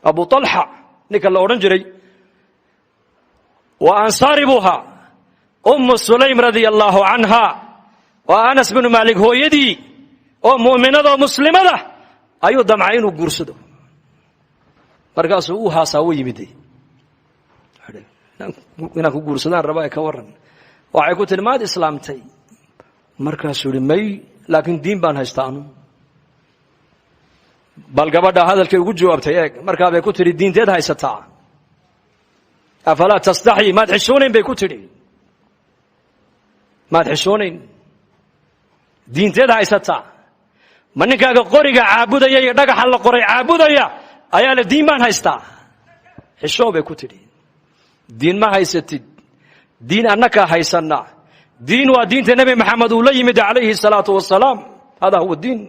أبو طلحة نك الله أورنجري وأنصاري بوها أم سليم رضي الله عنها وأنس بن مالك هو يدي ومؤمنة ومسلمة أيو دمعين وقرصدو markaasuu u haasaa u yimid inaan ku guursadaan rabaa ay ka waran waxay ku tiri maad islaamtay markaasuu yiri may laakiin diin baan haystaa anu bal gabadha hadalkay ugu jawaabtay eeg markaa bay ku tiri diinteed haysataa afala tastahi maad xishoonayn bay ku tiri maad xishoonayn diinteed haysataa ma ninkaaga qoriga caabudaya iyo dhagaxa la qoray caabudaya ayaa la diin baan haystaa xishoo bay ku tiri diin ma haysatid diin annaka haysana diin waa diinta nabi maxamed uu la yimid calayhi salaatu wasalaam hada huwa diin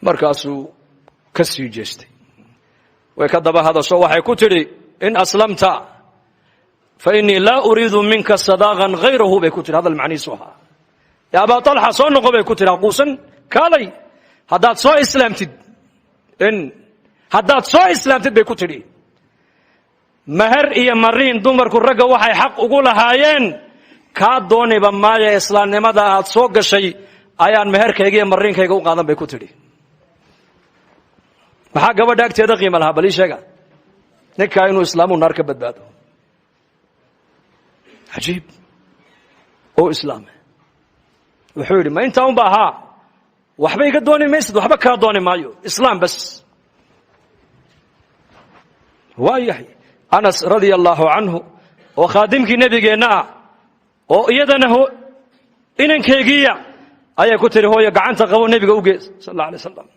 markaasuu ka sii jeestay way ka daba hadasho waxay ku tiri in aslamta fa innii laa uriidu minka sadaqan ghayrahu bay ku tiri hadal macnihiisu ahaa yaa abaa talxa soo noqo bay ku tiri quusan kaalay haddaad soo islaamtid bay ku tidhi mahar iyo mariin dumarku ragga waxay xaq ugu lahaayeen kaa dooniba maaya islaamnimada aad soo gashay ayaan meherkayga iyo mariinkayga u qaadan bay ku tidhi maxaa gabadha agteeda qiimo lahaa bal ii sheega ninkaa inuu islaamu naar ka badbaado cajiib oo islaame wuxuu yidhi ma intaa unba ahaa waxba iga dooni maysid waxba kaa dooni maayo islaam bas waayahay anas radia allahu canhu oo khaadimkii nebigeenna ah oo iyadana inankeygiiya ayay ku tiri hooyo gacanta qabo nebiga u gees sal alla alay wasalam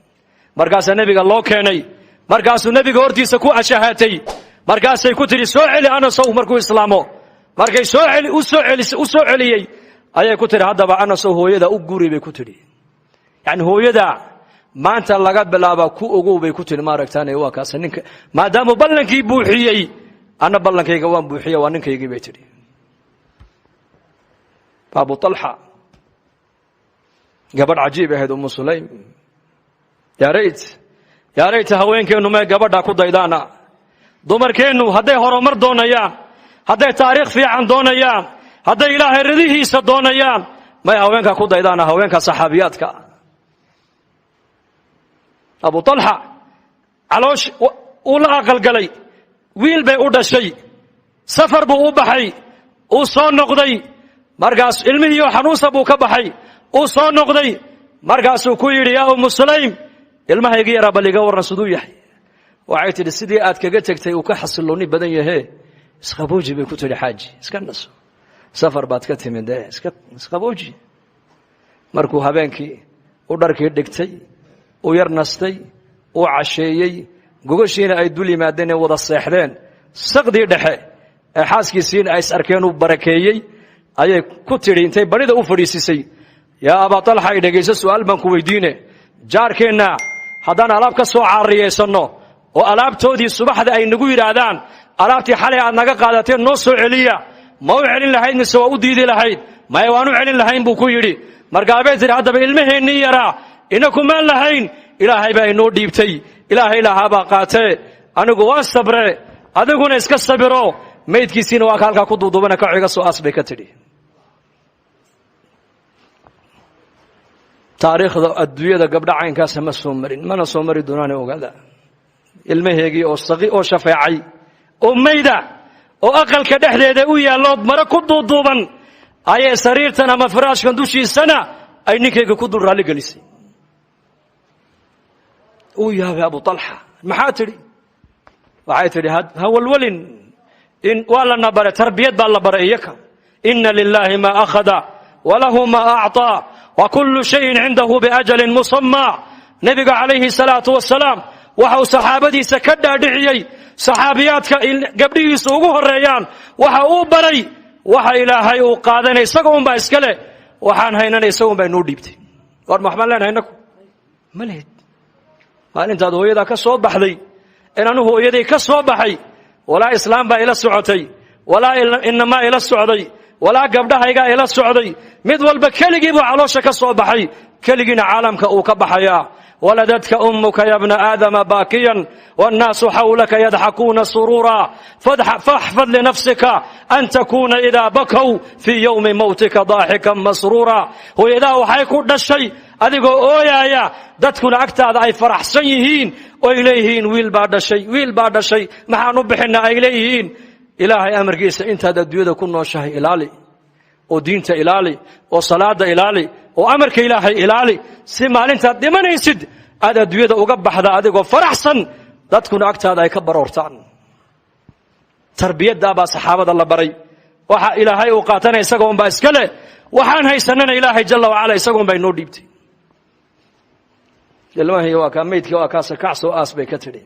markaasaa nebiga loo keenay markaasuu nebiga hortiisa ku ashahaatay markaasay ku tiri soo celi anasow markuu islaamo markay u soo celiyey ayay ku tiri haddaba anasow hooyada u guri bay ku tidhi yani hooyada maanta laga bilaaba ku ogow bay ku tiri maaragtaan waa kaas ninka maadaama ballankii buuxiyey ana ballankayga waan buuxiyey waa ninkaygii bay tiri Abu Talha gabadh cajiib ahayd Umm Sulaym yaa rayt haweenkeenu ma gabadha ku daydaana dumarkeenu hadday horumar doonayaan hadday taariikh fiican doonayaan hadday ilaahay ridihiisa doonayaan ma haweenka ku daydaana haweenka saxaabiyaadka Abu Talha caloosh uu la aqalgalay wiil bay u dhashay safar buu u baxay uu soo noqday markaas ilmihii xanuunsa buu ka baxay uu soo noqday markaasuu ku yidhi yaa Umm Sulaym ilmahayga yara baliga waran siduu yahay waxay tidhi sidii aad kaga tagtay uu ka xasilooni badan yahay isqabooji bay ku tidhi xaaji iska naso safar baad ka timid isqabooji markuu habeenkii u dharkii dhigtay u yar nastay u casheeyey gogashiina ay dul yimaadeen wada seexdeen saqdii dhexe ee xaaskiisiina ay arkeen u barakeeyey ayay ku tiri intay barida u fadhiisisay yaa Abu Talha ay dhageyso su'aal baan ku weydiine jaarkeena hadaan alaab ka soo caariyeysano oo alaabtoodii subaxda ay nagu yiraahdaan alaabtii xalay aad naga qaadateen noo soo celiya ma u celin lahayd mise waa u diidi lahayd ma waanu celin lahayn buu ku yiri markaa bay tiri haddaba ilmaheennii yaraa inakuma lahayn ilaahay baa inoo dhiibtay ilaahay lahaabaa qaatee anigu waan sabre adiguna iska sabiro maydkiisiina waa halkaa ku duudubana ka ciga soo asbay ka tidhi taariikhda adduunyada gabdha caynkaas ma soo marin mana soo mari doonaan ogaada ilmaheegii oo shafeecay oo mayda oo aqalka dhexdeeda u yaallood mara ku duuduuban ayay sariirtan ama firaashkan dushiisana ay ninkayga ku dul raalli gelisay uu yaabay Abu Talha maxaa tidhi waxay tidhi ha walwalin in waa la nabare tarbiyad baa la baray iyaka inna lillahi ma akhada wa lahu ma a'ta wa kullu shay'in 'indahu bi ajalin musamma nabiga alayhi salatu wassalam waxa saxaabadiisa ka dhaadhiciyay saxaabiyaadka gabdhihiisa ugu horeeyaan waxa uu baray waxa ilaahay uu qaadanay isaga un baa iskale waxaan haynanay isaga un baa noo dhiibtay war maxaan leenahay inaku malid maalintaad hooyada ka soo baxday inaanu hooyaday ka soo baxay walaa islaam baa ila socotay walaa inma ila socday walaa gabdhahayga ila socday mid walba keligii buu caloosha ka soo baxay keligiina caalamka uu ka baxaya ولدتك أمك يا ابن آدم باكيا والناس حولك يضحكون سرورا فاحفظ لنفسك أن تكون إذا بكوا في يوم موتك ضاحكا مسرورا وإذا وحيكون الشيء adigoo ooyaaya dadkuna agtaada ay faraxsan yihiin oo ay leeyihiin wiil baa dhashay maxaan u bixinaa ay leeyihiin ilaahay amarkiisa intaad adduunyada ku nooshahay ilaali oo diinta ilaali oo salaada ilaali oo amarka ilaahay ilaali si maalintaad dhimanaysid aad adduunyada uga baxda adigoo faraxsan dadkuna agtaada ay ka baroortaan tarbiyada baa saxaabada la baray waxa ilaahay uu qaatanay isagoon baa iska leh waxaan haysanana ilaahay jalla wa ala isagoon baa inoo dhiibtay ilmahi waa ka meydkii waa kaas kacsoo aas bay ka tidhi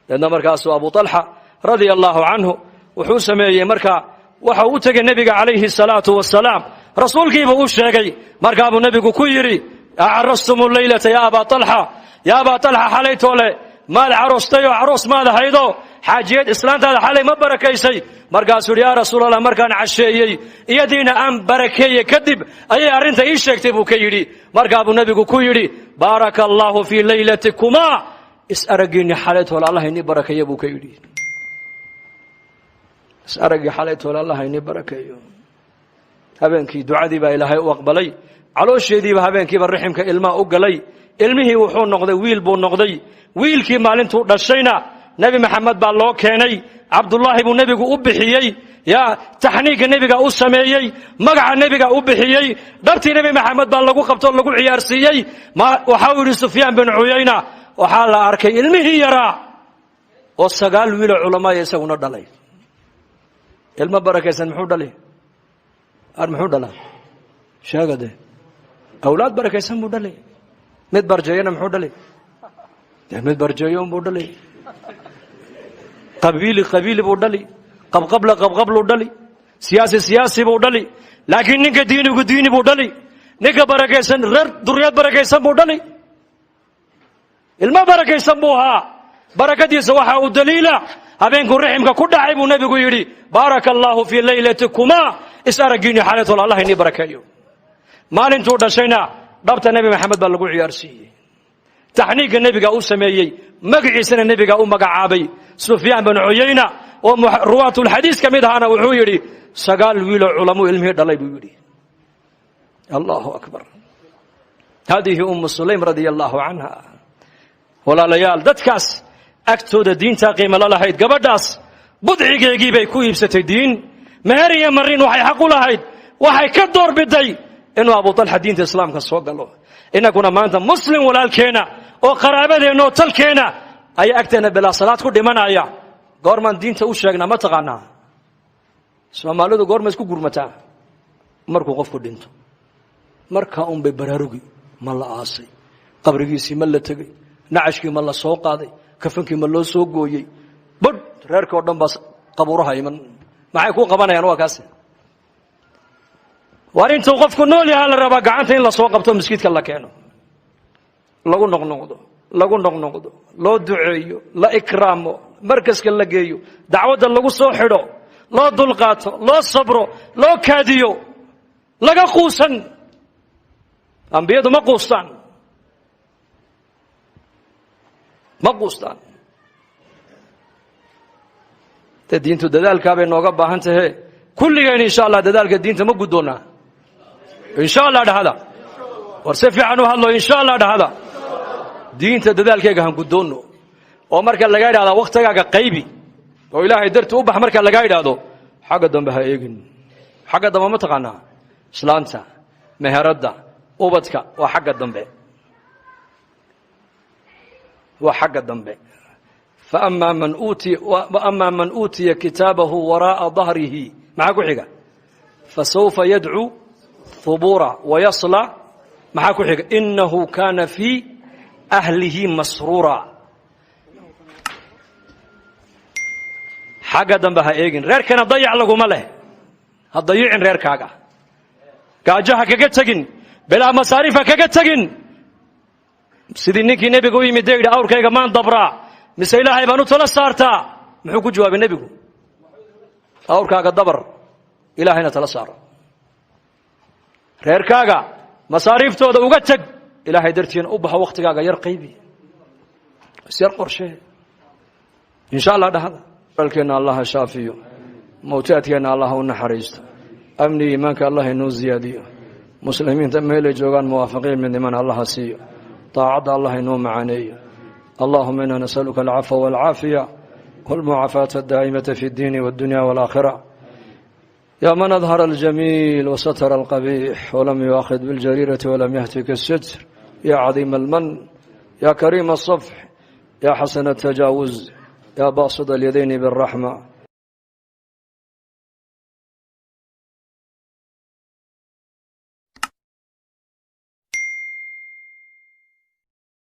dadna markaasuu Abu Talha radiyallahu anhu wuxuu sameeyay markaa waxa uu tagay nabiga calayhi salaatu wasalaam rasuulkiiba uu sheegay markaa buu nabigu ku yiri a'arastum laylata ya Aba Talha xalaytole maal arostayo aros maad haydo xaajiyad islaantaada xalay ma barakaysay markaasuu ya rasuulallah markaan casheeyay iyadiina aan barakeeyay kadib ayay arinta ii sheegtay buu ka yiri markaa buu nabigu ku yiri barakallahu fi laylatikuma isaragini xalaytole allah ini barakeeyo buu ka yiri isaragi xalaytole allah ini barakeeyo habeenkii ducadii baa ilaahay u aqbalay caloosheediiba habeenkiiba raximka ilmaa u galay ilmihii wuxuu noqday wiil buu noqday wiilkii maalintuu dhashayna nabi maxamed baa loo keenay cabdullaahi buu nabigu u bixiyey ya taxniiga nabiga u sameeyey magaca nabiga u bixiyey dhabtii nabi maxamed baa lagu qabto lagu ciyaarsiiyey waxa uu yiri Sufyaan bin Uyayna waxa la arkay ilmihii yaraa oo 9 wiil culamaa isaguna dhalay ilma barakaysan muxuu dhalay muxuu dhalay sheegade awlaad barakaysan buu dhalay mid barjeeyana muxuu dhalay mid barjeeyo buu dhalay qabiili buu dhalay qabqablu dhalay siyaasi buu dhalay laakiin ninka diini buu dhalay ninka barakaysan reer duriyad barakaysan buu dhalay ilma barakaysan buu ahaa barakadiisa waxa uu daliila habeenku raximka ku dhacay buu nabigu yiri barakallahu fi laylatikuma isaragini xalaytul allah ini barakeeyo maalintuu dhashayna dhabta nabi maxamed baa lagu ciyaarsiiyey taxniiga nabiga uu sameeyay magaciisana nabiga uu magacaabay Sufyaan bin Uyayna oo ruwaatul hadiis kamid ahana wuxuu yiri 9 wiil culamo ilmihi dhalay buu yiri Allahu akbar hadihi Sulaym radiyallahu anha wala layal dadkaas agtooda diinta qiimo la lahayd gabadhaas budcigeegii bay ku iibsatay diin mahariya marin waxay xaq u lahayd waxay ka doorbiday inuu Abu Talha diinta islaamka soo galo inaguna maanta muslim walaalkeena oo qaraabadeena oo talkeena ay agteena bilaa salaad ku dhimanaya goorman diinta u sheegna ma taqaanaa Soomaalidu goorma isku gurmataa markuu qofku dhinto marka bay baraarugi ma la aasay qabrigiisii ma la tagay nacashkii ma la soo qaaday kafankii ma loo soo gooyay bad reerka oo dhan baa qabuuraha iman maxay ku qabanayaan waa kaas warintu qofku nool yahay la raba gacanta in la soo qabto miskiidka la keeno lagu noqnoqdo loo duceeyo la ikraamo markaska la geeyo dacwada lagu soo xidho loo dulqaato loo sabro loo kaadiyo laga quusan ambiyadu ma quustaan diintu dadaalka bay nooga baahan tahay kulligeen insha Allah dadaalka diinta ma gudoona insha Allah dhahada war si fiican u hadlo insha Allah dhahada diinta dadaalkeega han gudoono oo marka laga yiraahdo waqtigaaga qaybi oo ilaahay dartu u bax marka laga yiraahdo xaga dambe ha eegin xaga dambe ma taqaana islaanta meherada ubadka waa xaga dambe فأما من أوتي كتابه وراء ظهره معك حقا فسوف يدعو ثبورا ويصلى معك حقا إنه كان في أهله مسرورا حقا دنبها إيجن رير كان ضيع لكم له هضيعن رير كاقا كاجها كاقتقن بلا مصاريف كاقتقن سيدي نيكي نبي قوي مدير أور كاقا مان دبرا mise ilaahay baan u tala saartaa muxuu ku jawaabay nabigu awrkaaga dabar ilaahayna tala saaro reerkaaga masaariiftooda uga tag ilaahay dartiin u baxa waqtigaaga yar qaybi isyar qorshee insha allah dhahda walkeena allah shaafiyo mawtaadkeena allah u naxariisto amni iimaanka allah inoo ziyaadiyo muslimiinta meelay joogaan muwaafaqiin midniman allah siiyo taacada allah inoo macaaneeyo allahumma inna nas'aluka al-'afwa wal-'afiya wal-mu'afata ad-da'imata fi ad-din wad-dunya wal-akhirah يا من أظهر الجميل وستر القبيح ولم يؤاخذ بالجريرة ولم يهتك الستر يا عظيم المن يا كريم الصفح يا حسن التجاوز يا باسط اليدين بالرحمة